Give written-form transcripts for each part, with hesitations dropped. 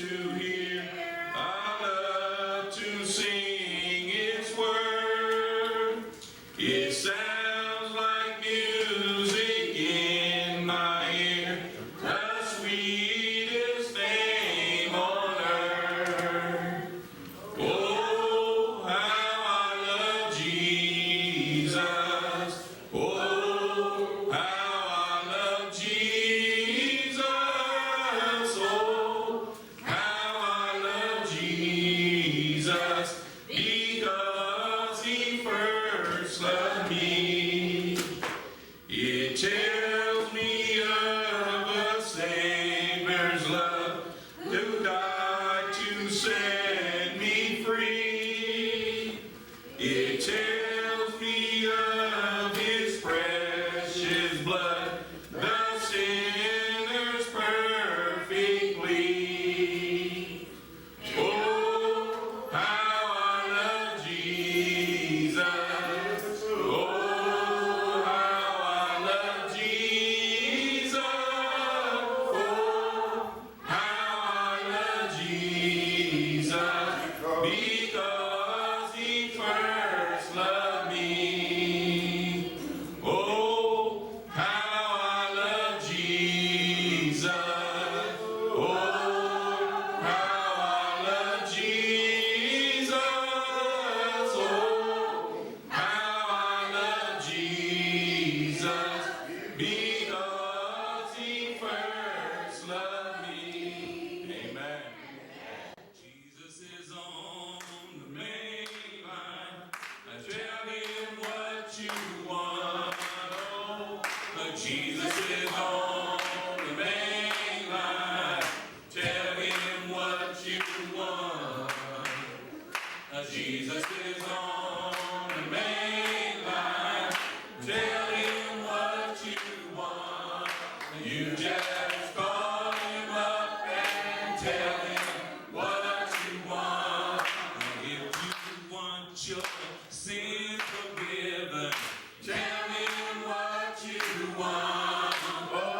to hear. I love to sing its word. It sounds like music in my ear. The sweetest name on earth. Oh, how I love Jesus. Oh, how I love Jesus. Oh, how I love Jesus. Because he first loved me. It tells me of a Savior's love who died to set me free. It tells me of his precious blood, the sinner's perfect plea. Oh, how I love Jesus. Oh, how I love Jesus. Oh, how I love Jesus. Because he first loved me. Oh, how I love Jesus. Oh, how I love Jesus. Oh, how I love Jesus. Because he first loved me. Amen. Jesus is on the main line. I tell him what you want. Oh, Jesus is on the main line. Tell him what you want. Jesus is on the main line. Tell him what you want. You just call him up and tell him what you want. If you want your sins forgiven, tell him what you want. Oh,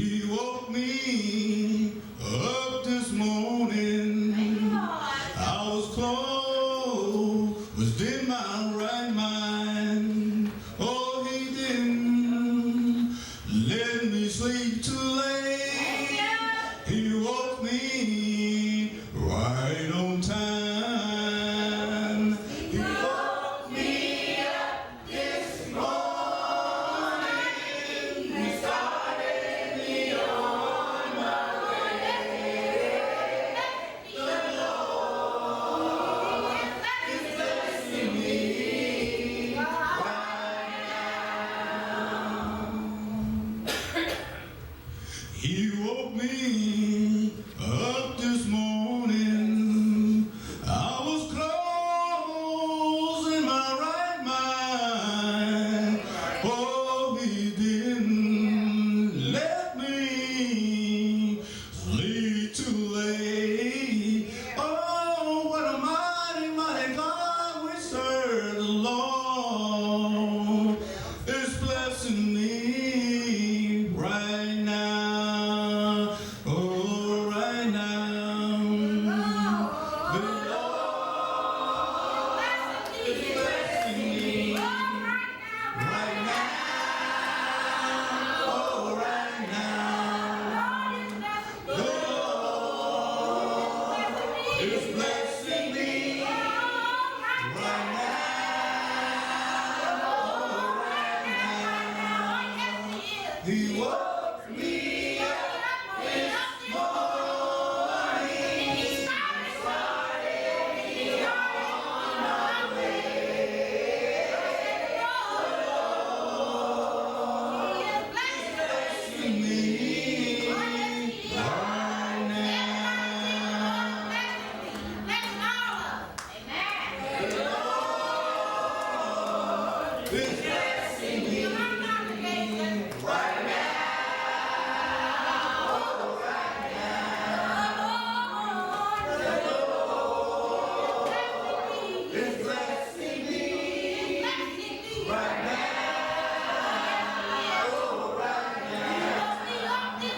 He woke me up this morning. I was close, was in my right mind. Oh, he didn't let me sleep too late. He woke me right on time. He woke me up this morning. He started me on my way. The Lord is blessing me right now. He woke me up this morning. I was close in my right mind. Oh, he didn't let me sleep too late. Oh, what a mighty, mighty God we serve. The Lord is blessing me right now. Oh, right now. The Lord is blessing me right now. Oh, right now. The Lord is blessing me right now. Oh, right now. He woke me up this morning. He started me on my way. Blessing me right now. The Lord is blessing me right now. Is blessing me right now. Oh, right now. He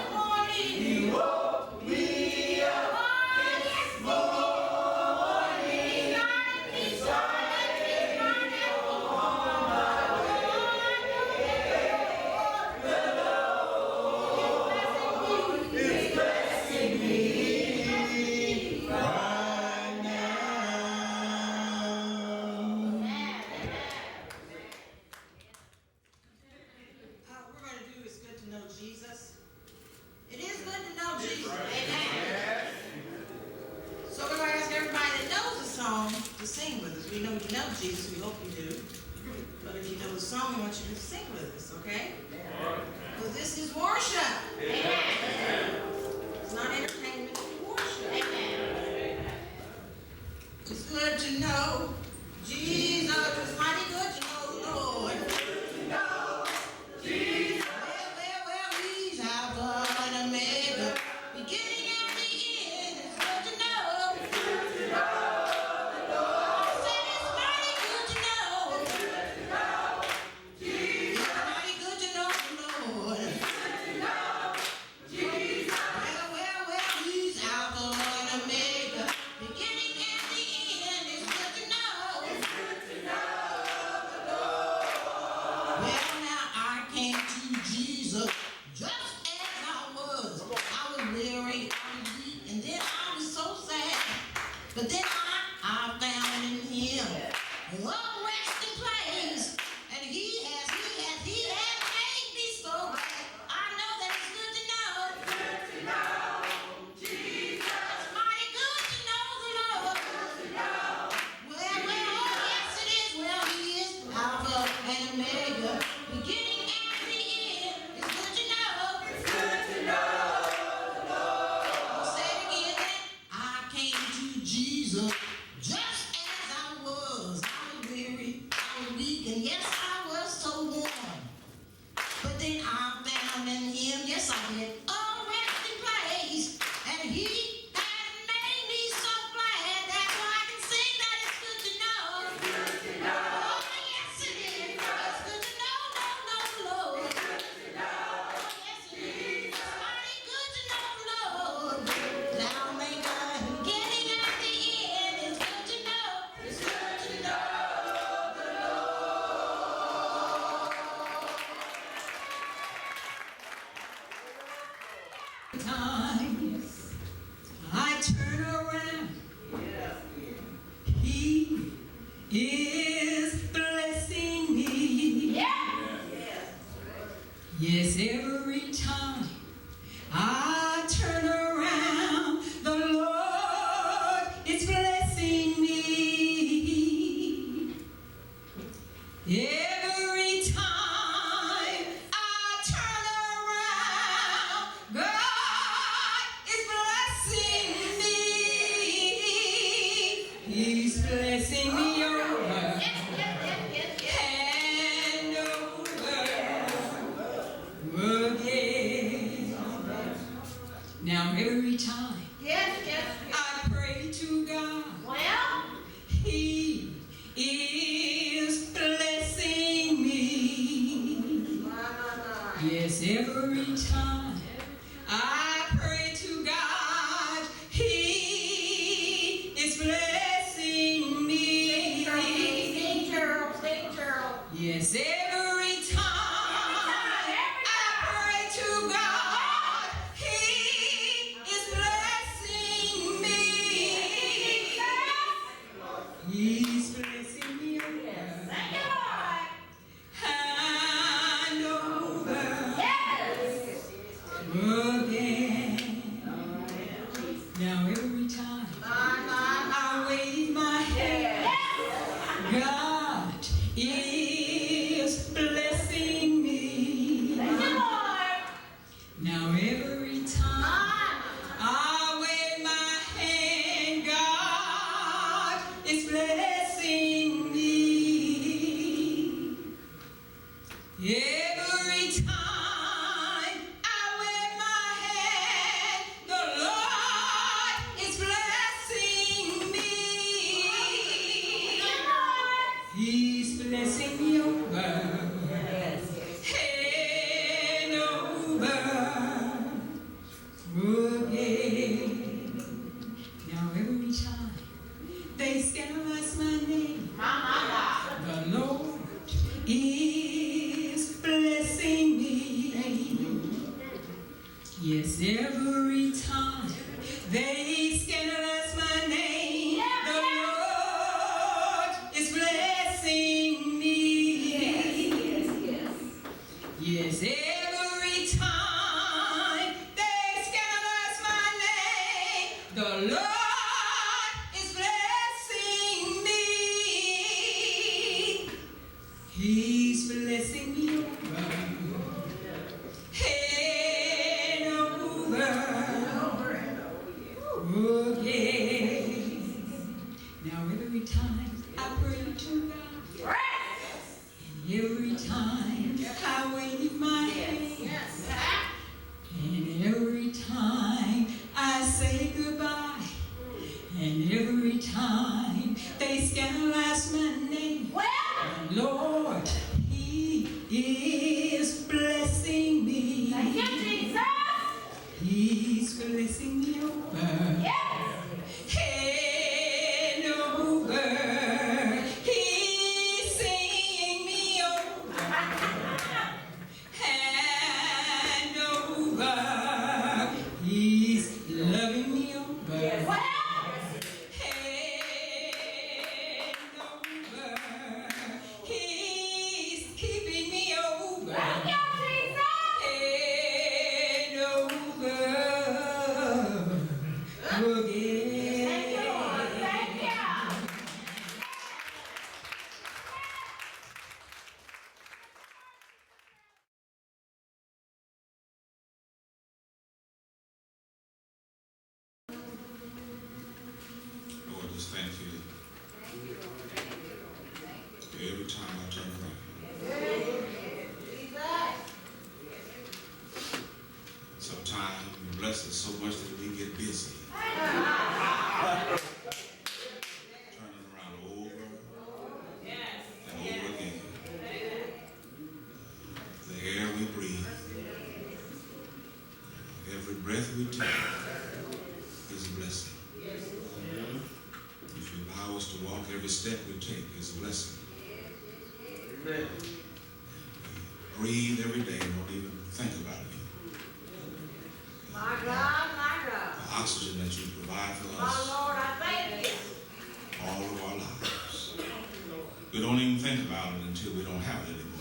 woke me up this morning. He started me on my way. The Lord is blessing me right now. We're going to do is good to know Jesus. It is good to know Jesus. Amen. So we're going to ask everybody that knows the song to sing with us. We know you know Jesus. We hope you do. But if you know the song, we want you to sing with us, okay? Because this is worship. Amen. It's not entertainment, it's worship. Amen. It's good to know Jesus. It's mighty good to know the Lord. Well, he's Alpha and Omega, beginning and the end. It's good to know. I said it's mighty good to know. It's mighty good to know the Lord. Well, he's Alpha and Omega, beginning and the end. It's good to know. Well, now I came to Jesus just as I was. I was weary, I was weak, and then I was so sad. But then I found in Him a resting place, and He has made me so glad. I know that it's good to know. Jesus. It's mighty good to know the Lord. Well, oh yes it is. Well, He is Alpha and Omega, beginning and the end. It's good to know. I'll say it again. I came to Jesus Time I turn around, He is blessing me. Yes, every time I turn around, the Lord is blessing me. Every time I turn around, God is blessing me. He's blessing me over and over again. Now every time I pray to God, He is blessing me. Yes, every time I pray to God, He is blessing me. Yes, every time I pray to God, He is blessing me. He's blessing me over and over again. Now every time I wave my hand, God is blessing me. Now every time I wave my hand, God is blessing me. Every time I wave my hand, the Lord is blessing me. He's blessing me over and over again. Now every time they scandalize my name, the Lord is blessing me. Yes, every time they scandalize my name, the Lord is blessing me. Yes, every time they scandalize my name, the Lord is blessing me. He's blessing me over and over again. Now every time I pray to God, and every time I wave my hands, and every time I say goodbye, and every time they scandalize my name, Lord, He is blessing me. He's blessing me over and over. He's seeing me over and over. He's loving me over and over. He's keeping me over and over again. Lord, just thank you. Every time I turn around. Sometimes you bless us so much that we get busy. Turning around over and over again. The air we breathe, every breath we take is a blessing. If you allow us to walk, every step we take is a blessing. Amen. We breathe every day and don't even think about it. oxygen that you provide for My us Lord, I thank you. all of our lives. We don't even think about it until we don't have it anymore.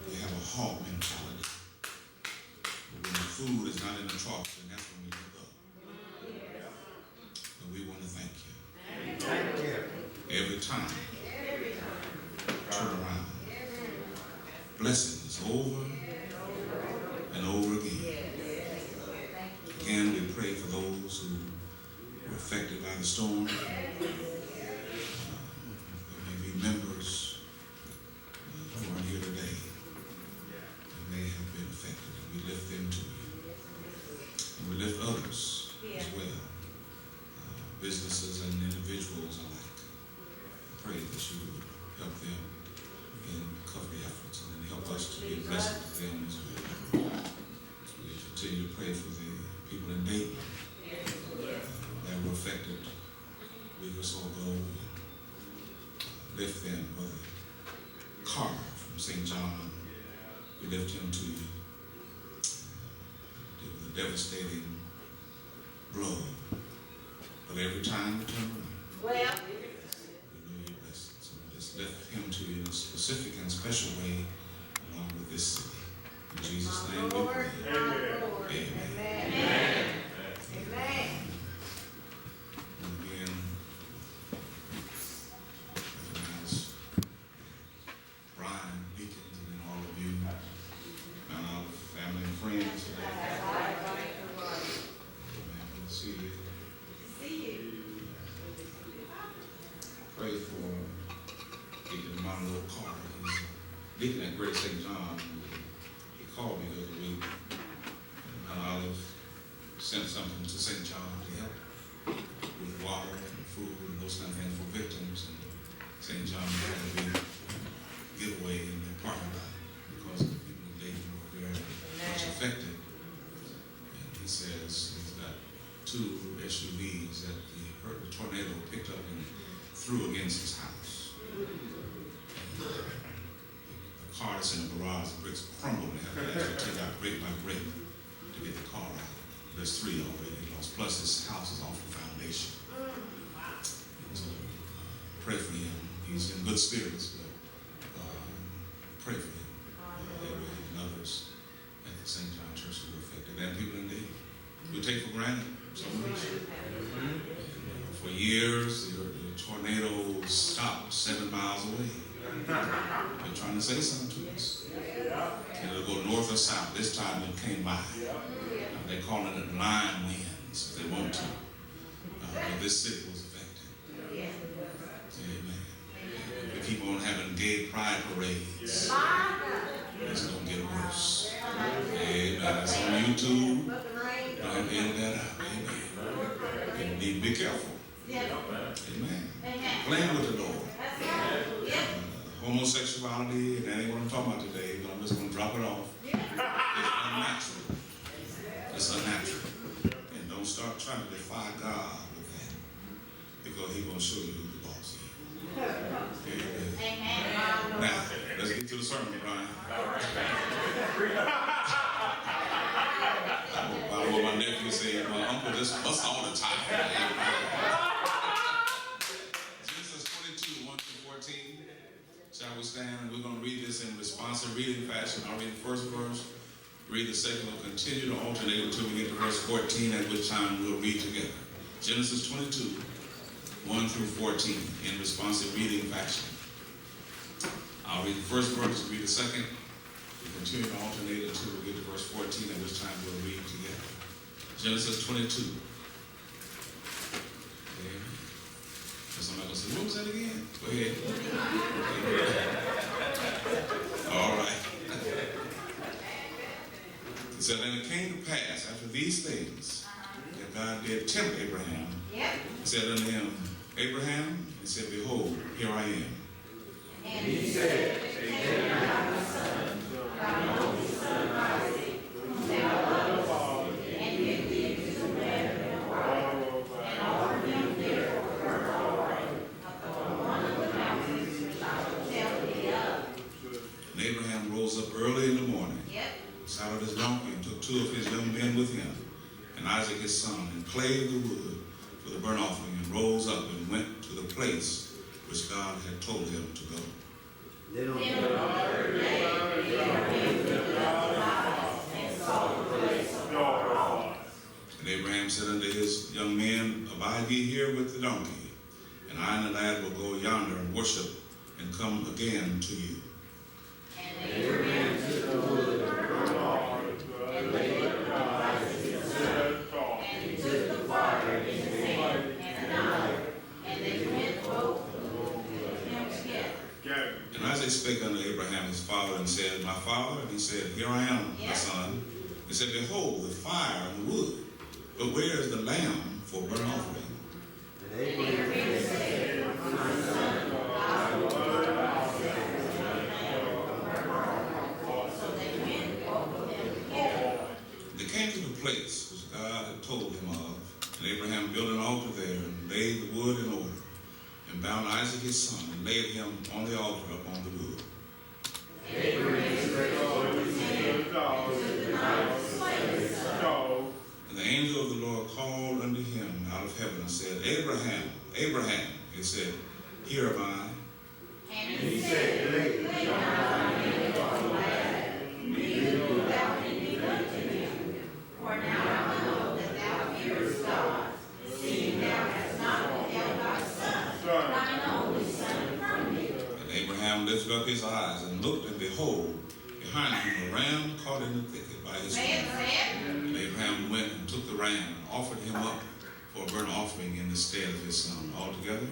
We have a hog mentality. When the food is not in the trough, then that's when we look up. But we want to thank you. Every time. Turn around. Blessings over and over again. Again, we pray for those who were affected by the storm. There may be members who are here today that may have been affected. And we lift them to you. And we lift others as well. Businesses and individuals alike. Pray that you would help them in recovery efforts and then help us to be a blessing to them as well. We continue to pray for the people in Dayton that were affected a week or so ago. Lift them, Brother Carter from St. John. We lift him to you. It was a devastating blow. But every time we turn around, we know you're blessed. So let's lift him to you in a specific and special way along with this city. In Jesus' name we pray. Amen. Amen. Amen. And again, recognize Brian, Deacons, and then all of you, and our family and friends today. Amen. Good to see you. Pray for Deacon Monroe Carter. He's a deacon at Great St. John. He called me the other week. And Olive sent something to St. John to help with water and food and those kind of things for victims. And St. John had a big giveaway in their parking lot because the people in Dayton were very much affected. And he says he's got 2 SUVs that the tornado picked up and threw against his house. And the car that's in the garage, the bricks crumbled and have to actually take out brick by brick to get the car out. There's 3 already lost. Plus his house is off the foundation. And so pray for him. He's in good spirits, but pray for him. And others at the St. John Church who were affected. And people in Dayton. We take for granted so much. And, for years, the tornado stopped 7 miles away. They're trying to say something to us. And it'll go north or south. This time it came by. They call it line winds if they want to. But this city was affected. Amen. We keep on having gay pride parades. It's going to get worse. Amen. It's on YouTube. Don't have to edit that out. Amen. You need to be careful. Amen. Playing with the Lord. Homosexuality, and that ain't what I'm talking about today, but I'm just going to drop it off. It's unnatural. It's unnatural. And don't start trying to defy God with that, because He's going to show you who the boss is. Amen. Now, let's get to the sermon, Brian. I know what my nephew said, my uncle just fuss all the time. Genesis 22, 1-14. Shall we stand? And we're going to read this in responsive reading fashion. I'll read the first verse, read the second. We'll continue to alternate until we get to verse 14, at which time we'll read together. Genesis 22, 1-14, in responsive reading fashion. I'll read the first verse, read the second. We'll continue to alternate until we get to verse 14, at which time we'll read together. Genesis 22. Amen. Somebody will say, what was that again? Go ahead. All right. It said, and it came to pass after these things that God did tempt Abraham. He said unto him, Abraham, he said, behold, here I am. And he said, take not my son, thine only son Isaac, whom thou lovest, and give thee into the land of Moriah, and offer him there for burnt offering upon one of the mountains which I will tell thee of. And Abraham rose up early in the morning, saddled his donkey and took 2 of his young men with him, and Isaac his son, and clave the wood for the burnt offering, and rose up and went to the place which God had told him to go. They don't And Abraham said unto his young men, Abide ye here with the donkey, and I and the lad will go yonder and worship, and come again to you. And Abraham took the wood of the burnt offering, and laid it upon Isaac his son, and he took the fire in his hand, and a knife, and they went both of them together. And Isaac spake unto Abraham his father, and said, My father? And he said, Here I am, my son. He said, Behold, the fire and the wood, but where is the lamb for burnt offering? And Abraham said, My son, I will burn myself so they went both of them together. They came to the place which God had told him of, and Abraham built an altar there, and laid the wood in order, and bound Isaac his son, and laid him on the altar upon the wood. Abraham stretched his hand, took the knife, and slayed his son. And the angel of the Lord called unto him out of heaven, and said, Abraham, Abraham. He said, Here am I. And he said, Lay not thine hand on the lad, neither do thou anything unto him. For now I know that thou fearest God, seeing thou hast not withheld thy son, thine only son, from me. And Abraham lifted up his eyes and looked, and behold, behind him a ram caught in the thicket by his horns. And Abraham went and took the ram and offered him up for a burnt offering in the stead of his son. Altogether,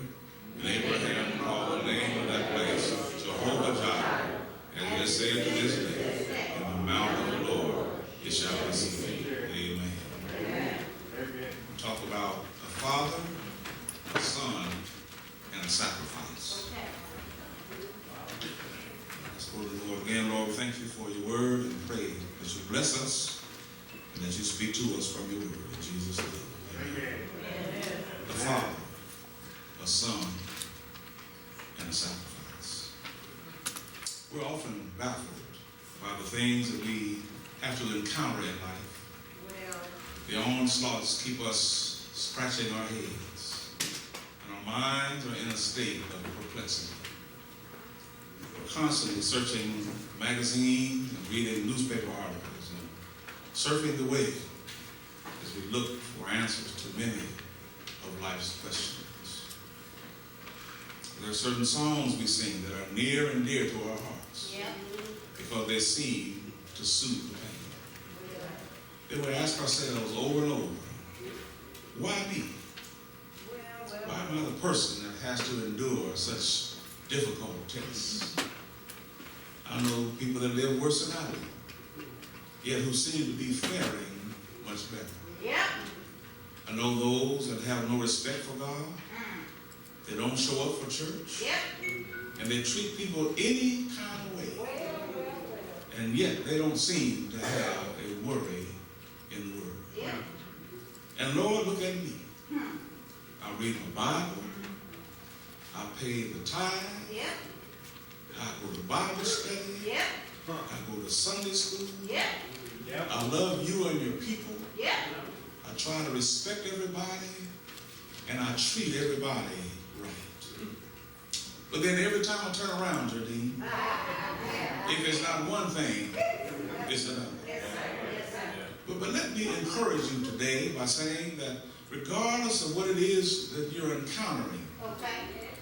and Abraham called the name of that place Jehovah Jireh, and he has said to this day, In the mount of the Lord it shall be seen. Amen. Talk about a father, a son, and a sacrifice. Let's go to the Lord again. Lord, thank you for your word, and pray that you bless us and that you speak to us from your word. In Jesus' name. Amen. The father, a son, and a sacrifice. We're often baffled by the things that we have to encounter in life. The onslaughts keep us scratching our heads, and our minds are in a state of perplexity. We're constantly searching magazines and reading newspaper articles and surfing the web as we look for answers to many of life's questions. There are certain songs we sing that are near and dear to our hearts because they seem to soothe the pain. Then we ask ourselves over and over, why me? Why am I the person that has to endure such difficult tests? I know people that live worse than I do, yet who seem to be faring much better. I know those that have no respect for God. They don't show up for church. And they treat people any kind of way. And yet they don't seem to have a worry in the world. And Lord, look at me. I read my Bible. I pay the tithe. I go to Bible study. I go to Sunday school. I love you and your people. I try to respect everybody. And I treat everybody right. But then every time I turn around, Jardine, if it's not one thing, it's another. But let me encourage you today by saying that regardless of what it is that you're encountering,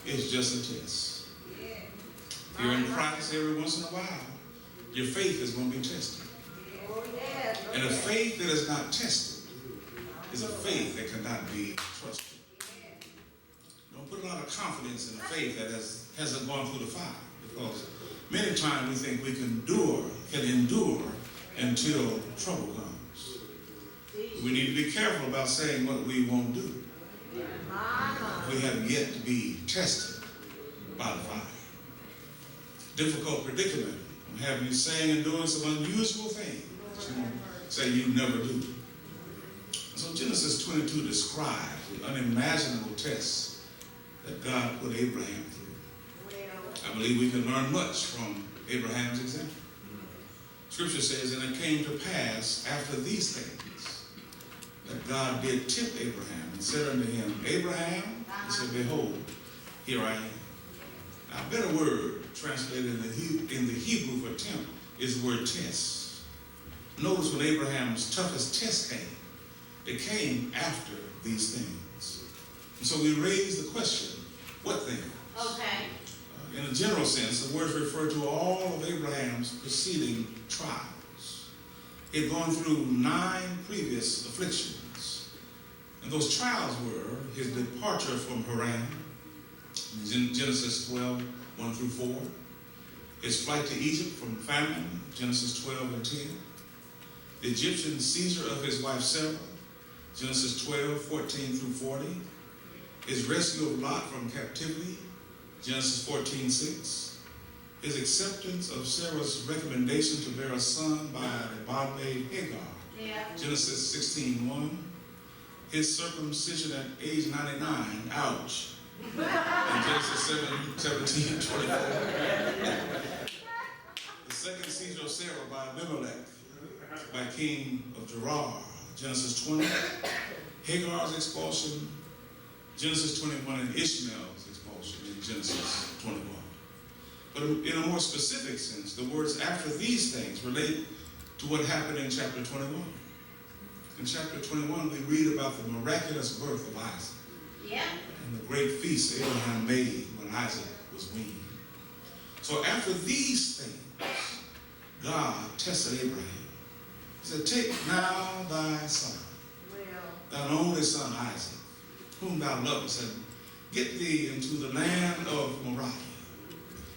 it's just a test. If you're in Christ every once in a while, your faith is going to be tested. And a faith that is not tested is a faith that cannot be trusted. Don't put a lot of confidence in a faith that hasn't gone through the fire, because many times we think we can endure until trouble comes. We need to be careful about saying what we won't do. We have yet to be tested by the fire. Difficult predicament will have you saying and doing some unusual things that you say you never do. So Genesis 22 describes the unimaginable tests that God put Abraham through. I believe we can learn much from Abraham's example. Scripture says, and it came to pass after these things that God did tempt Abraham and said unto him, Abraham, he said, behold, here I am. Now, a better word translated in the Hebrew for tempt is the word test. Notice when Abraham's toughest test came, it came after these things. And so we raise the question, what things? Okay. In a general sense, the words refer to all of Abraham's preceding trials. He had gone through 9 previous afflictions. And those trials were his departure from Haran, in Genesis 12, 1 through 4. His flight to Egypt from famine, Genesis 12 and 10. The Egyptian seizure of his wife Sarah, Genesis 12, 14 through 40. His rescue of Lot from captivity, Genesis 14, 6. His acceptance of Sarah's recommendation to bear a son by the bondmaid Hagar, Genesis 16, 1. His circumcision at age 99, ouch, in Genesis 17, 24. The second seizure of Sarah by Abimelech, by King of Gerar, Genesis 20. Hagar's expulsion, Genesis 21, and Ishmael's expulsion in Genesis 21. But in a more specific sense, the words after these things relate to what happened in chapter 21. In chapter 21, we read about the miraculous birth of Isaac. Yeah. And the great feast Abraham made when Isaac was weaned. So after these things, God tested Abraham. He said, take now thy son, thine only son Isaac, whom thou lovest, and get thee into the land of Moriah,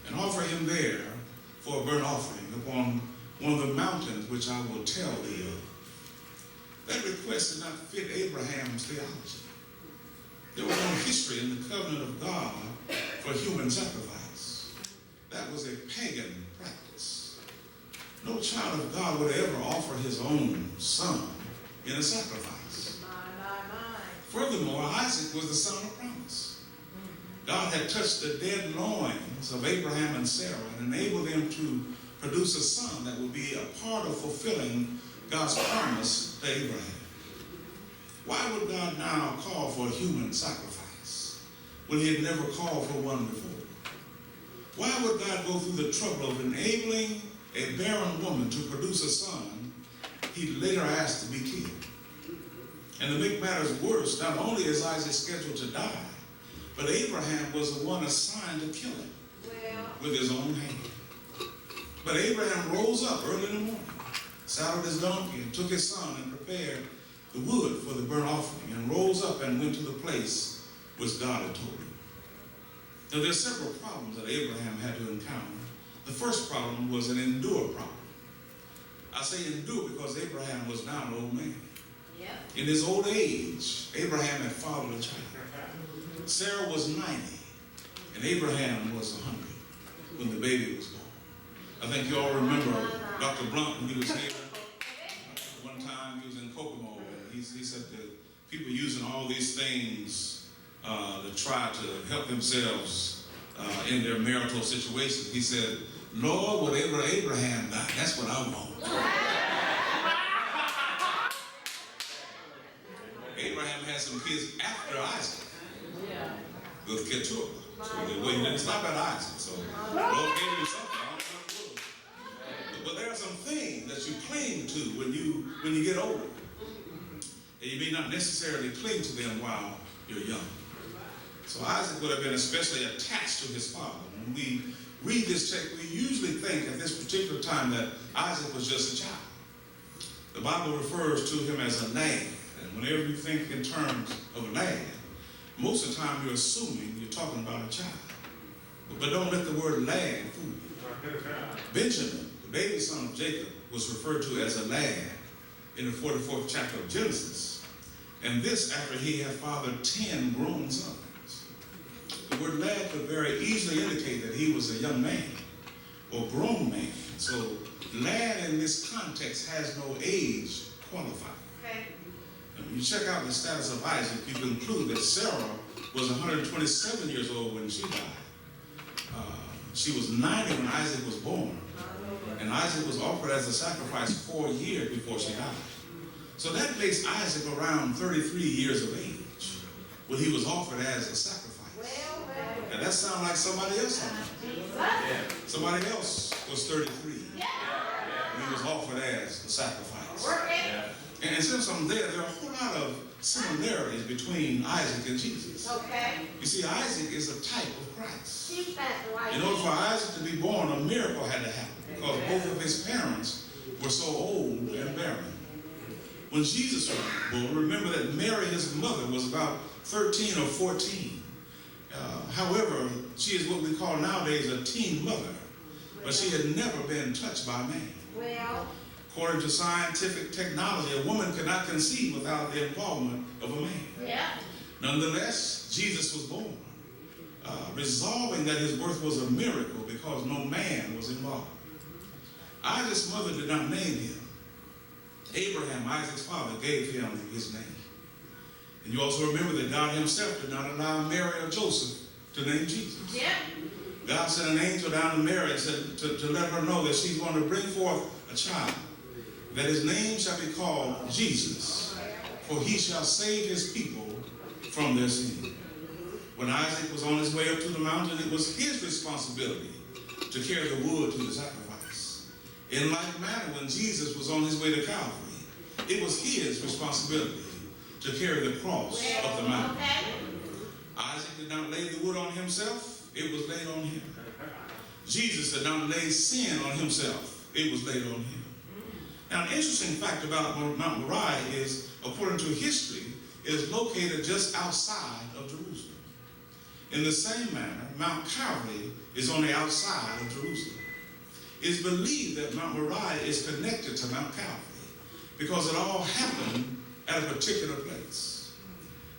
and offer him there for a burnt offering upon one of the mountains which I will tell thee of. That request did not fit Abraham's theology. There was no history in the covenant of God for human sacrifice. That was a pagan practice. No child of God would ever offer his own son in a sacrifice. Furthermore, Isaac was the son of promise. God had touched the dead loins of Abraham and Sarah and enabled them to produce a son that would be a part of fulfilling God's promise to Abraham. Why would God now call for a human sacrifice when he had never called for one before? Why would God go through the trouble of enabling a barren woman to produce a son he later asked to be killed? And to make matters worse, not only is Isaac scheduled to die, but Abraham was the one assigned to kill him with his own hand. But Abraham rose up early in the morning, saddled his donkey, and took his son and prepared the wood for the burnt offering, and rose up and went to the place which God had told him. Now, there are several problems that Abraham had to encounter. The first problem was an endure problem. I say endure because Abraham was now an old man. In his old age, Abraham had fathered a child. Sarah was 90, and Abraham was 100 when the baby was born. I think you all remember Dr. Blunt when he was here. One time he was in Kokomo, and he said that people using all these things to try to help themselves in their marital situation. He said, Lord, whatever Abraham got, that's what I want. Abraham had some kids after Isaac with Keturah. So he didn't stop at Isaac. So Lord gave him something. I don't know what it was. But there are some things that you cling to when you get older. And you may not necessarily cling to them while you're young. So Isaac would have been especially attached to his father. When we read this text, we usually think at this particular time that Isaac was just a child. The Bible refers to him as a lad. And whenever you think in terms of a lad, most of the time you're assuming you're talking about a child. But don't let the word lad fool you. Benjamin, the baby son of Jacob, was referred to as a lad in the 44th chapter of Genesis. And this after he had fathered 10 grown sons. The word lad could very easily indicate that he was a young man or grown man. So lad in this context has no age qualifier. When you check out the status of Isaac, you conclude that Sarah was 127 years old when she died. She was 90 when Isaac was born. And Isaac was offered as a sacrifice 4 years before she died. So that makes Isaac around 33 years of age when he was offered as a sacrifice. And that sounds like somebody else. Somebody else was 33 when he was offered as a sacrifice. And since I'm there are a whole lot of similarities between Isaac and Jesus. You see, Isaac is a type of Christ. In order for Isaac to be born, a miracle had to happen because both of his parents were so old and barren. When Jesus was born, remember that Mary, his mother, was about 13 or 14. However, she is what we call nowadays a teen mother, but she had never been touched by man. According to scientific technology, a woman cannot conceive without the involvement of a man. Nonetheless, Jesus was born, resolving that his birth was a miracle because no man was involved. Isaac's mother did not name him. Abraham, Isaac's father, gave him his name. And you also remember that God himself did not allow Mary or Joseph to name Jesus. God sent an angel down to Mary and said to let her know that she's going to bring forth a child, that his name shall be called Jesus, for he shall save his people from their sin. When Isaac was on his way up to the mountain, it was his responsibility to carry the wood to the sacrifice. In like manner, when Jesus was on his way to Calvary, it was his responsibility to carry the cross up the mountain. Isaac did not lay the wood on himself, it was laid on him. Jesus did not lay sin on himself, it was laid on him. Now, an interesting fact about Mount Moriah is, according to history, it is located just outside of Jerusalem. In the same manner, Mount Calvary is on the outside of Jerusalem. It is believed that Mount Moriah is connected to Mount Calvary because it all happened at a particular place.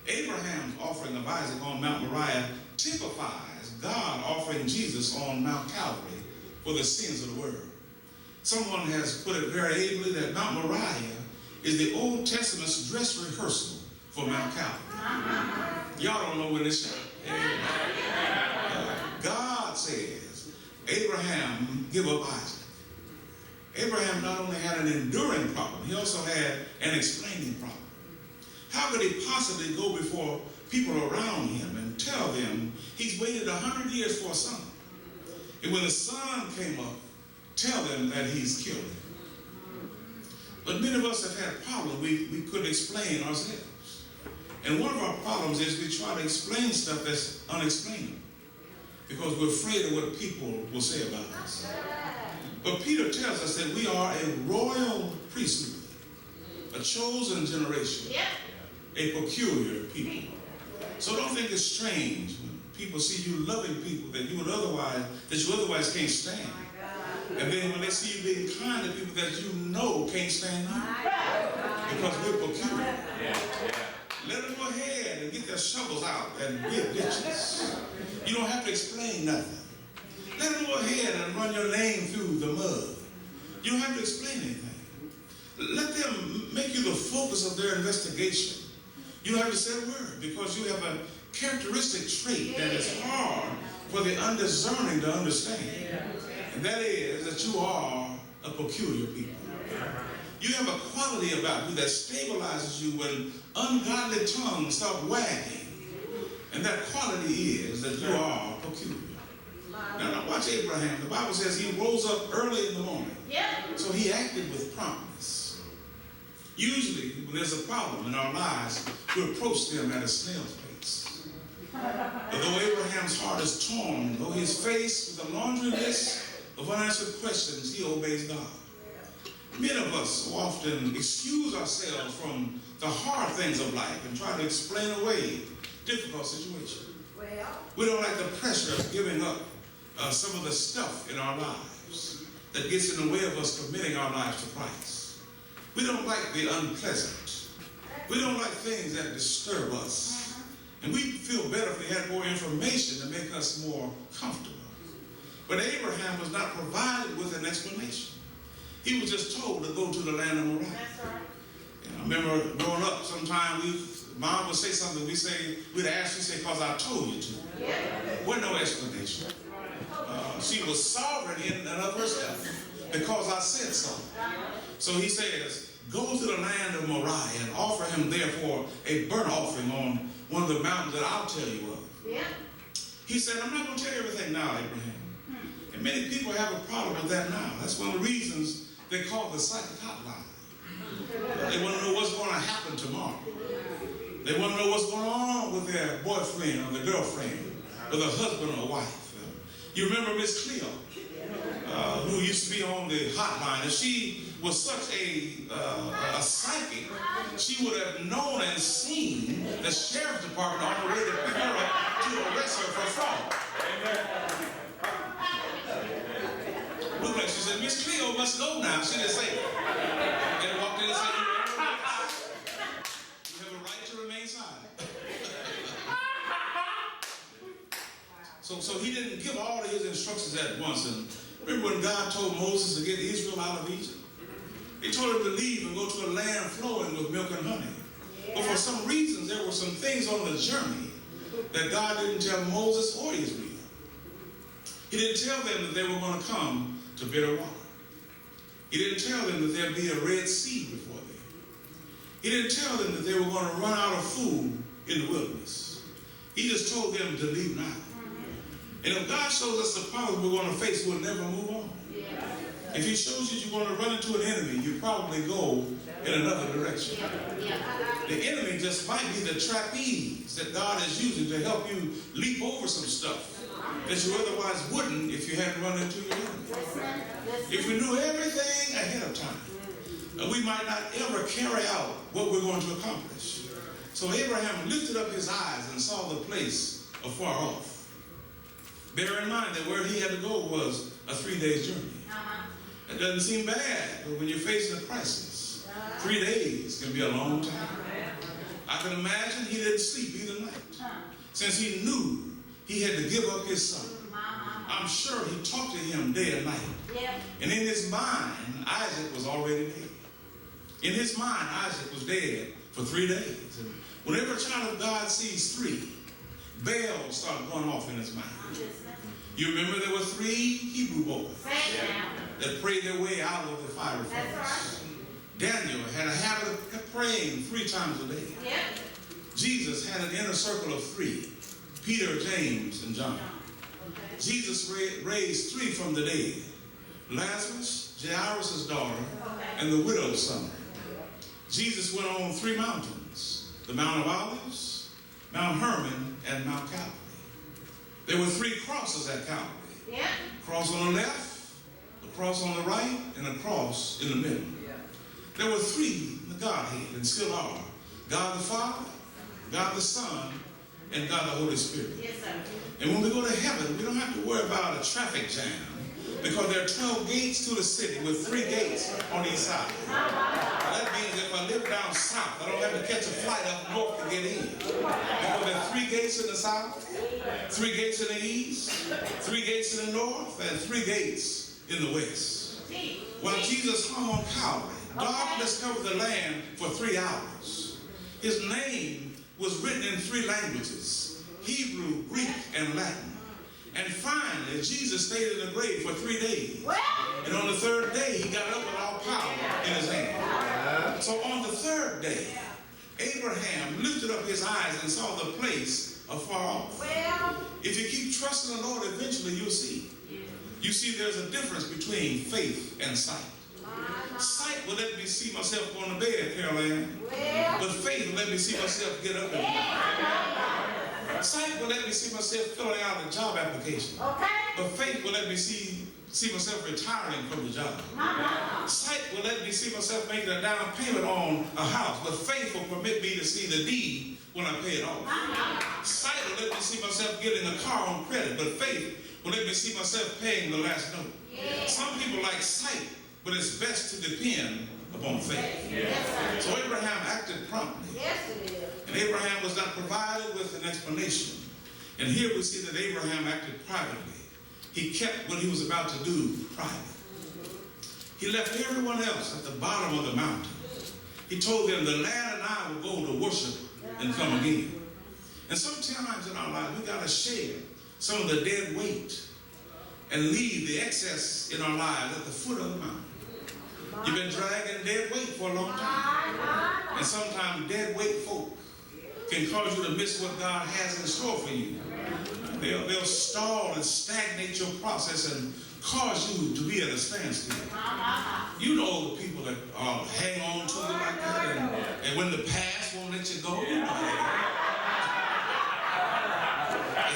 Abraham's offering of Isaac on Mount Moriah typifies God offering Jesus on Mount Calvary for the sins of the world. Someone has put it very ably that Mount Moriah is the Old Testament's dress rehearsal for Mount Calvary. Y'all don't know when it's God says, Abraham, give up Isaac. Abraham not only had an enduring problem, he also had an explaining problem. How could he possibly go before people around him and tell them he's waited 100 years for a son? And when the son came up, tell them that he's killed him. But many of us have had problems we couldn't explain ourselves. And one of our problems is we try to explain stuff that's unexplainable because we're afraid of what people will say about us. But Peter tells us that we are a royal priesthood, a chosen generation, a peculiar people. So don't think it's strange when people see you loving people that you otherwise can't stand. And then when they see you being kind to people that you know can't stand you, because we're peculiar. Let them go ahead and get their shovels out and dig ditches. You don't have to explain nothing. Let them go ahead and run your name through the mud. You don't have to explain anything. Let them make you the focus of their investigation. You don't have to say a word because you have a characteristic trait that is hard for the undiscerning to understand. And that is that you are a peculiar people. You have a quality about you that stabilizes you when ungodly tongues start wagging. And that quality is that you are peculiar. Now watch Abraham. The Bible says he rose up early in the morning. So he acted with promptness. Usually, when there's a problem in our lives, we approach them at a snail's pace. But though Abraham's heart is torn, though he's faced with a laundry list of unanswered questions, he obeys God. Many of us so often excuse ourselves from the hard things of life and try to explain away difficult situations. We don't like the pressure of giving up some of the stuff in our lives that gets in the way of us committing our lives to Christ. We don't like the unpleasant. We don't like things that disturb us. And we feel better if we had more information to make us more comfortable. But Abraham was not provided with an explanation. He was just told to go to the land of Moriah. And I remember growing up, sometimes Mom would say something, we'd ask, she'd say, because I told you to. With no explanation. She was sovereign in and of herself. because I said so. So he says, go to the land of Moriah and offer him therefore a burnt offering on one of the mountains that I'll tell you of. Yeah. He said, I'm not going to tell you everything now, Abraham. And many people have a problem with that now. That's one of the reasons they call the psychic hotline. They want to know what's going to happen tomorrow. They want to know what's going on with their boyfriend or their girlfriend, with a husband or a wife. You remember Miss Cleo, who used to be on the hotline, and she was such a psychic, she would have known and seen the sheriff's department on the way to pick her up to arrest her for fraud. Looked like she said, Miss Cleo must go now. She didn't say it. They walked in and said, you have a right to remain silent. So he didn't give all of his instructions at once. And remember when God told Moses to get Israel out of Egypt? He told him to leave and go to a land flowing with milk and honey. But for some reasons, there were some things on the journey that God didn't tell Moses or Israel. He didn't tell them that they were going to come to bitter water. He didn't tell them that there'd be a Red Sea before them. He didn't tell them that they were going to run out of food in the wilderness. He just told them to leave now. And if God shows us the problems we're going to face, we'll never move on. If he shows you you're going to run into an enemy, you probably go in another direction. The enemy just might be the trapeze that God is using to help you leap over some stuff that you otherwise wouldn't if you hadn't run into your enemy. If we knew everything ahead of time, we might not ever carry out what we're going to accomplish. So Abraham lifted up his eyes and saw the place afar off. Bear in mind that where he had to go was a 3 days journey. It doesn't seem bad, but when you're facing a crisis, 3 days can be a long time. I can imagine he didn't sleep either night, since he knew he had to give up his son. I'm sure he talked to him day and night. And in his mind, Isaac was already dead. In his mind, Isaac was dead for 3 days. And whenever a child of God sees 3, bells start going off in his mind. You remember there were 3 Hebrew boys that prayed their way out of the fiery furnace. Daniel had a habit of praying 3 times a day. Jesus had an inner circle of 3, Peter, James, and John. Jesus raised 3 from the dead, Lazarus, Jairus' daughter, and the widow's son. Jesus went on 3 mountains, the Mount of Olives, Mount Hermon, and Mount Calvary. There were 3 crosses at Calvary. A cross on the left, a cross on the right, and a cross in the middle. There were 3 in the Godhead, and still are. God the Father, God the Son, and God the Holy Spirit. And when we go to heaven, we don't have to worry about a traffic jam, because there are 12 gates to the city with 3 gates on each side. That means if I live down south, I don't have to catch a flight up north to get in. Because there are 3 gates in the south, 3 gates in the east, 3 gates in the north, and 3 gates in the west. While Jesus hung on Calvary, darkness covered the land for 3 hours. His name was written in 3 languages, Hebrew, Greek, and Latin. And finally, Jesus stayed in the grave for 3 days. And on the 3rd day, he got up with all power in his hand. So on the 3rd day, Abraham lifted up his eyes and saw the place afar off. If you keep trusting the Lord, eventually you'll see. You see, there's a difference between faith and sight. Sight will let me see myself going to bed, Caroline. But faith will let me see myself get up and sight will let me see myself filling out a job application. But faith will let me see myself retiring from the job. Sight will let me see myself making a down payment on a house. But faith will permit me to see the deed when I pay it off. Sight will let me see myself getting a car on credit. But faith will let me see myself paying the last note. Some people like sight, but it's best to depend upon faith. So Abraham acted promptly. And Abraham was not provided with an explanation. And here we see that Abraham acted privately. He kept what he was about to do private. He left everyone else at the bottom of the mountain. He told them, the lad and I will go to worship and come again. And sometimes in our lives, we got to share some of the dead weight and leave the excess in our lives at the foot of the mountain. You've been dragging dead weight for a long time. And sometimes dead weight folk can cause you to miss what God has in store for you. They'll stall and stagnate your process and cause you to be at a standstill. You know the people that hang on to you like that, and when the past won't let you go, you know they're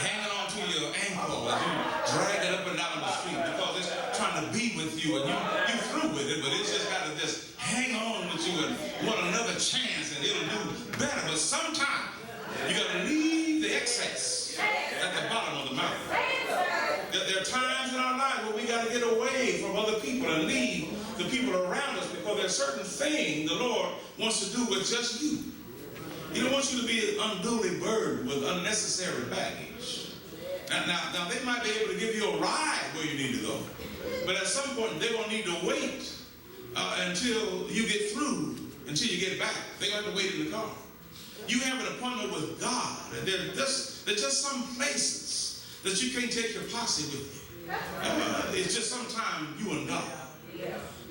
hanging on to your ankle as you drag it up and down the street because it's trying to be with you, and you're through with it, but it's just got to just hang on with you and want another chance, and it'll do better. But sometimes you got to leave the excess at the bottom of the mountain. There are times in our life where we got to get away from other people and leave the people around us because there's certain things the Lord wants to do with just you. He don't want you to be unduly burdened with unnecessary baggage. Now they might be able to give you a ride where you need to go, but at some point they're going to need to wait until you get through, until you get back. They're going to have to wait in the car. You have an appointment with God, and there's just some places that you can't take your posse with you. It's just sometimes you and God.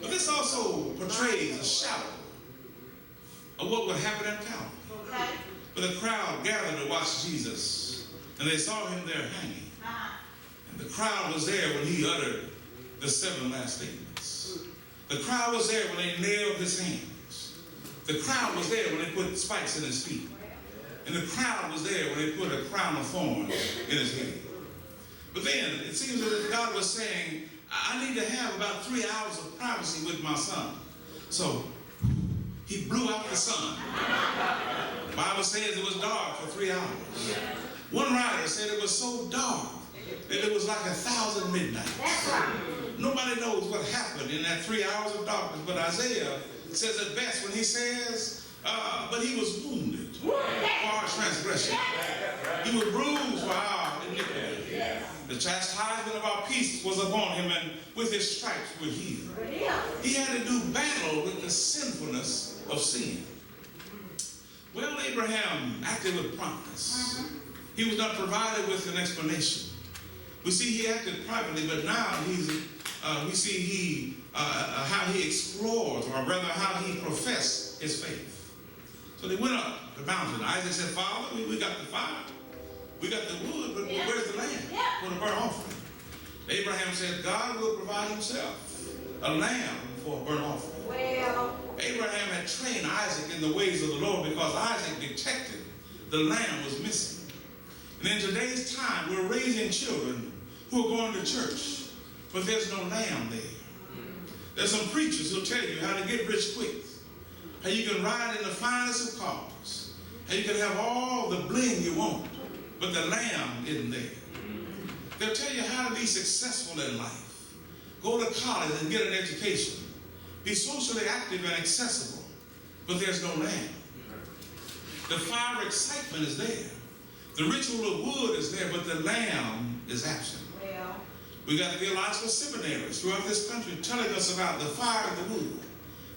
But this also portrays a shadow of what would happen at Calvary. But the crowd gathered to watch Jesus, and they saw him there hanging. And the crowd was there when he uttered the 7 last statements. The crowd was there when they nailed his hands. The crowd was there when they put spikes in his feet. And the crowd was there when they put a crown of thorns in his head. But then it seems as if God was saying, I need to have about 3 hours of privacy with my son. So he blew out the sun. The Bible says it was dark for 3 hours. One writer said it was so dark that it was like 1,000 midnights. Nobody knows what happened in that 3 hours of darkness, but Isaiah says it best when he says, but he was wounded for our transgression. He was bruised for our iniquity. The chastisement of our peace was upon him, and with his stripes we're healed. He had to do battle with the sinfulness of sin. Well, Abraham acted with promptness. He was not provided with an explanation. We see he acted privately, but now we see how he explores, or rather how he professed his faith. So they went up the mountain. Isaac said, Father, we got the fire. We got the wood, but where's the lamb for the burnt offering? Abraham said, God will provide himself a lamb for a burnt offering. Well, Abraham had trained Isaac in the ways of the Lord because Isaac detected the lamb was missing. And in today's time, we're raising children who are going to church, but there's no lamb there. There's some preachers who'll tell you how to get rich quick, how you can ride in the finest of cars, how you can have all the bling you want, but the lamb isn't there. They'll tell you how to be successful in life. Go to college and get an education. Be socially active and accessible, but there's no lamb. The fire of excitement is there. The ritual of wood is there, but the lamb is absent. We got theological seminaries throughout this country telling us about the fire of the wood,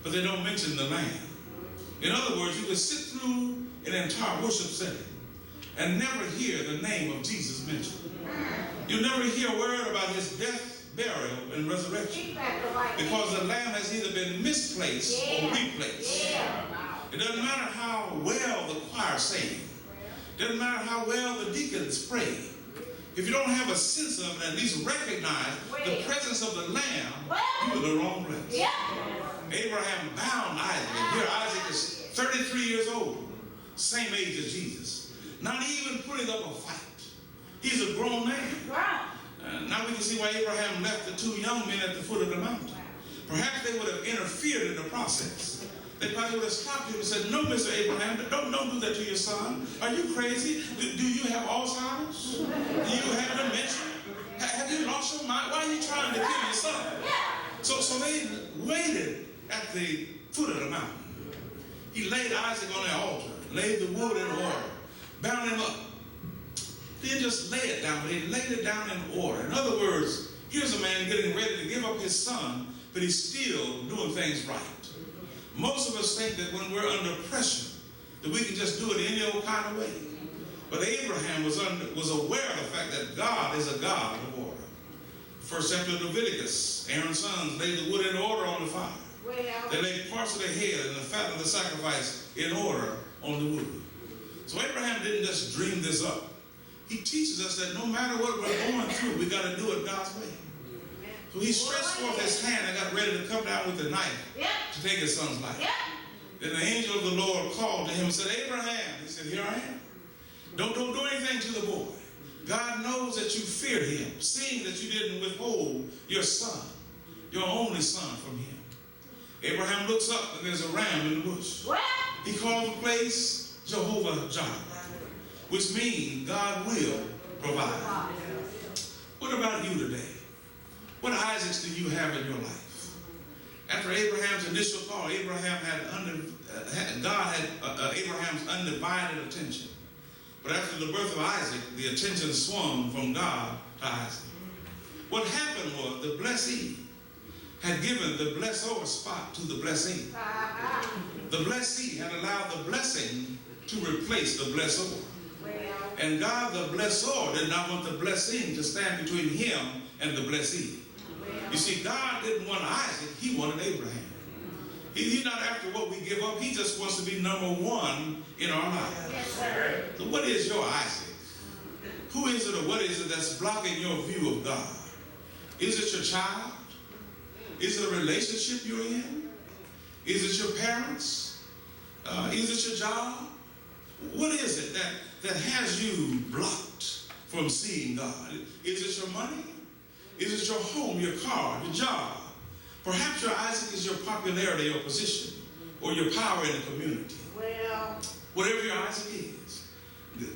but they don't mention the lamb. In other words, you can sit through an entire worship setting and never hear the name of Jesus mentioned. You'll never hear a word about his death, burial, and resurrection, because the lamb has either been misplaced or replaced. It doesn't matter how well the choir sang. It doesn't matter how well the deacons prayed. If you don't have a sense of and at least recognize the presence of the lamb, you're in the wrong place. Abraham bound Isaac, and here Isaac is 33 years old, same age as Jesus, not even putting up a fight. He's a grown man. Now we can see why Abraham left the 2 young men at the foot of the mountain. Perhaps they would have interfered in the process. They probably would have stopped him and said, no, Mr. Abraham, don't do that to your son. Are you crazy? Do you have Alzheimer's? Do you have dementia? Have you lost your mind? Why are you trying to kill your son? So they waited at the foot of the mountain. He laid Isaac on the altar, laid the wood in order, bound him up. He didn't just lay it down, but he laid it down in order. In other words, here's a man getting ready to give up his son, but he's still doing things right. Most of us think that when we're under pressure, that we can just do it any old kind of way. But Abraham was aware of the fact that God is a God of order. first chapter of Leviticus, Aaron's sons laid the wood in order on the fire. They laid parts of the head and the fat of the sacrifice in order on the wood. So Abraham didn't just dream this up. He teaches us that no matter what we're going through, we got to do it God's way. So he stretched forth his hand and got ready to come down with the knife to take his son's life. Then the angel of the Lord called to him and said, Abraham. He said, here I am. Don't do anything to the boy. God knows that you fear him, seeing that you didn't withhold your son, your only son, from him. Abraham looks up and there's a ram in the bush. He called the place Jehovah Jireh, which means God will provide. What about you today? What Isaacs do you have in your life? After Abraham's initial call, Abraham God had Abraham's undivided attention. But after the birth of Isaac, the attention swung from God to Isaac. What happened was the blessee had given the blessor spot to the blessing. The blessee had allowed the blessing to replace the blessor. And God, the blessor, did not want the blessing to stand between him and the blessee. You see, God didn't want Isaac, he wanted Abraham. He's not after what we give up, he just wants to be number one in our life. So what is your Isaac? Who is it or what is it that's blocking your view of God? Is it your child? Is it a relationship you're in? Is it your parents? Is it your job? What is it that has you blocked from seeing God? Is it your money? Is it your home, your car, your job? Perhaps your Isaac is your popularity or position or your power in the community. Whatever your Isaac is,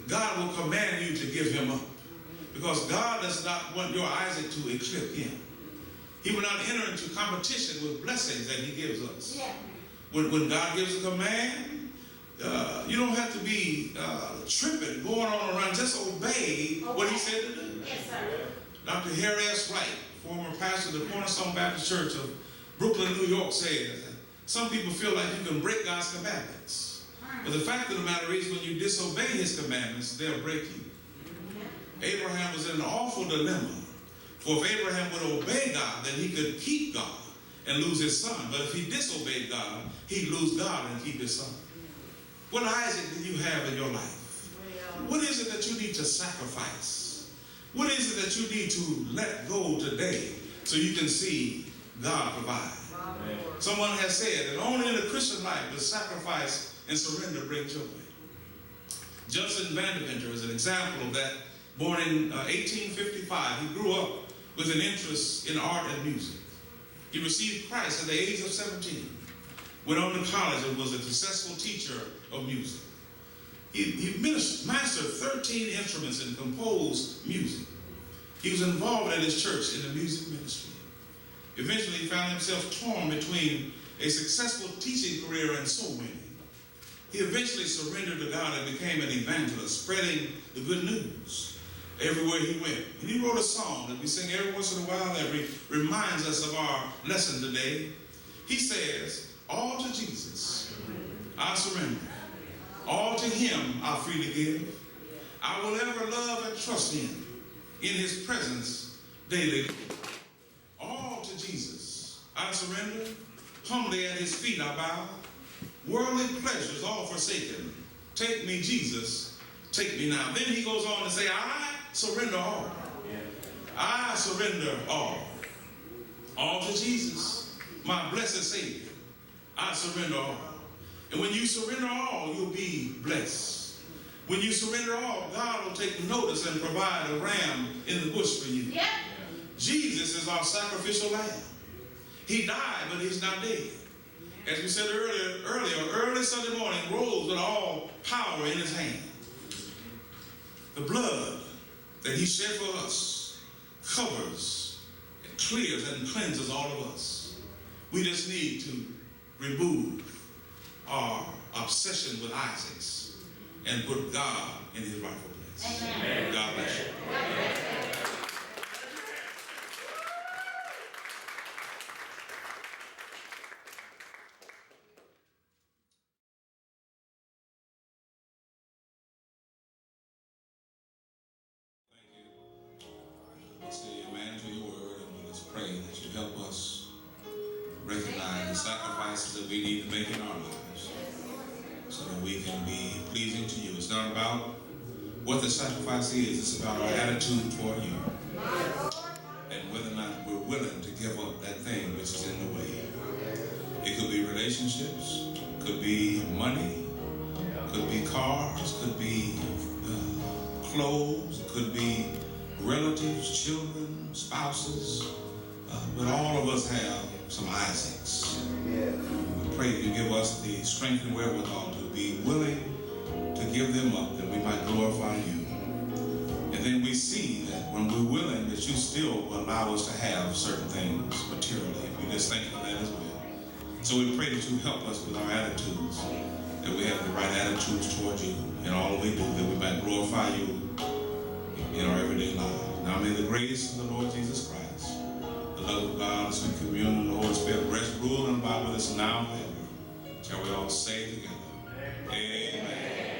God will command you to give him up, because God does not want your Isaac to eclipse him. He will not enter into competition with blessings that he gives us. When God gives a command, you don't have to be tripping, going on around. Just obey what he said to do. Dr. Harry S. Wright, former pastor of the Cornerstone Baptist Church of Brooklyn, New York, says that some people feel like you can break God's commandments. But the fact of the matter is, when you disobey his commandments, they'll break you. Abraham was in an awful dilemma. For if Abraham would obey God, then he could keep God and lose his son. But if he disobeyed God, he'd lose God and keep his son. What Isaac do you have in your life? What is it that you need to sacrifice? What is it that you need to let go today so you can see God provide? Amen. Someone has said that only in the Christian life does sacrifice and surrender bring joy. Justin Vandeventer is an example of that. Born in 1855, he grew up with an interest in art and music. He received Christ at the age of 17, went on to college and was a successful teacher of music. He mastered 13 instruments and composed music. He was involved at his church in the music ministry. Eventually, he found himself torn between a successful teaching career and soul winning. He eventually surrendered to God and became an evangelist, spreading the good news everywhere he went. And he wrote a song that we sing every once in a while that reminds us of our lesson today. He says, all to Jesus I surrender. All to him I freely give. I will ever love and trust him in his presence daily. All to Jesus I surrender. Humbly at his feet I bow. Worldly pleasures all forsaken. Take me, Jesus, take me now. Then he goes on to say, I surrender all. I surrender all. All to Jesus, my blessed Savior. I surrender all. And when you surrender all, you'll be blessed. When you surrender all, God will take notice and provide a ram in the bush for you. Yep. Jesus is our sacrificial lamb. He died, but he's not dead. As we said early Sunday morning, rose with all power in his hand. The blood that he shed for us covers, and clears, and cleanses all of us. We just need to remove our obsession with Isaacs and put God in his rightful place. Amen. God bless you. Thank you. Say amen to your word. that we can be pleasing to you. It's not about what the sacrifice is. It's about our attitude toward you. And whether or not we're willing to give up that thing which is in the way. It could be relationships, could be money, could be cars, could be clothes, it could be relatives, children, spouses. But all of us have some Isaacs. We pray that you give us the strength and wherewithal to be willing to give them up, that we might glorify you. And then we see that when we're willing, that you still will allow us to have certain things materially. We just thank you for that as well. So we pray that you help us with our attitudes, that we have the right attitudes toward you in all that we do, that we might glorify you in our everyday lives. Now may the grace of the Lord Jesus Christ, the love of God, the sweet communion of the Holy Spirit rest, rule, and abide with us now and ever. Shall we all say together, amen.